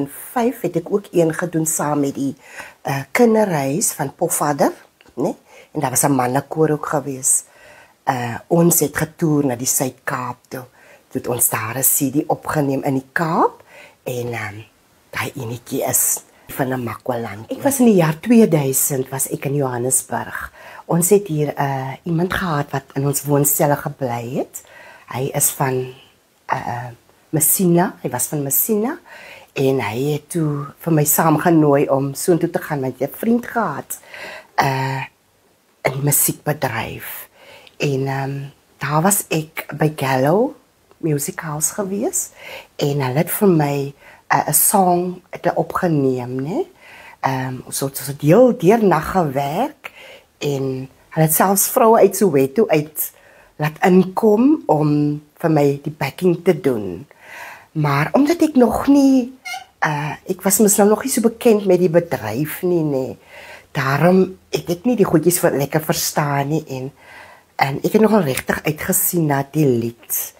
2005 het ek ook een gedoen saam met die kinderreis van Pofadder, né? En daar was 'n mannekoor ook gewees. Ons het getoer na die Suid-Kaap toe. Toe het ons daar 'n CD opgeneem in die Kaap en daai enetjie is van 'n Makwaland. Ek was in die jaar 2000 was ek in Johannesburg. Ons het hier iemand gehad wat in ons woonstelle gebly het. Hy is van Messina, hy was van Messina en hy het toe vir my saamgenooi om soontoe te gaan met 'n vriend gehad in die musiekbedryf. En daar was ek by Gallo Music House gewees en hulle het vir my 'n song opgeneem, né? So heel deernag gewerk en hulle het selfs vroue uit Soweto uit laat inkom om vir my die backing te doen. Maar omdat ek nog nie, ek was mos nou nog nie so bekend met die bedryf nie, né? Daarom het ek nie die goedjies lekker verstaan nie en ek het nogal regtig uitgesien na die lied.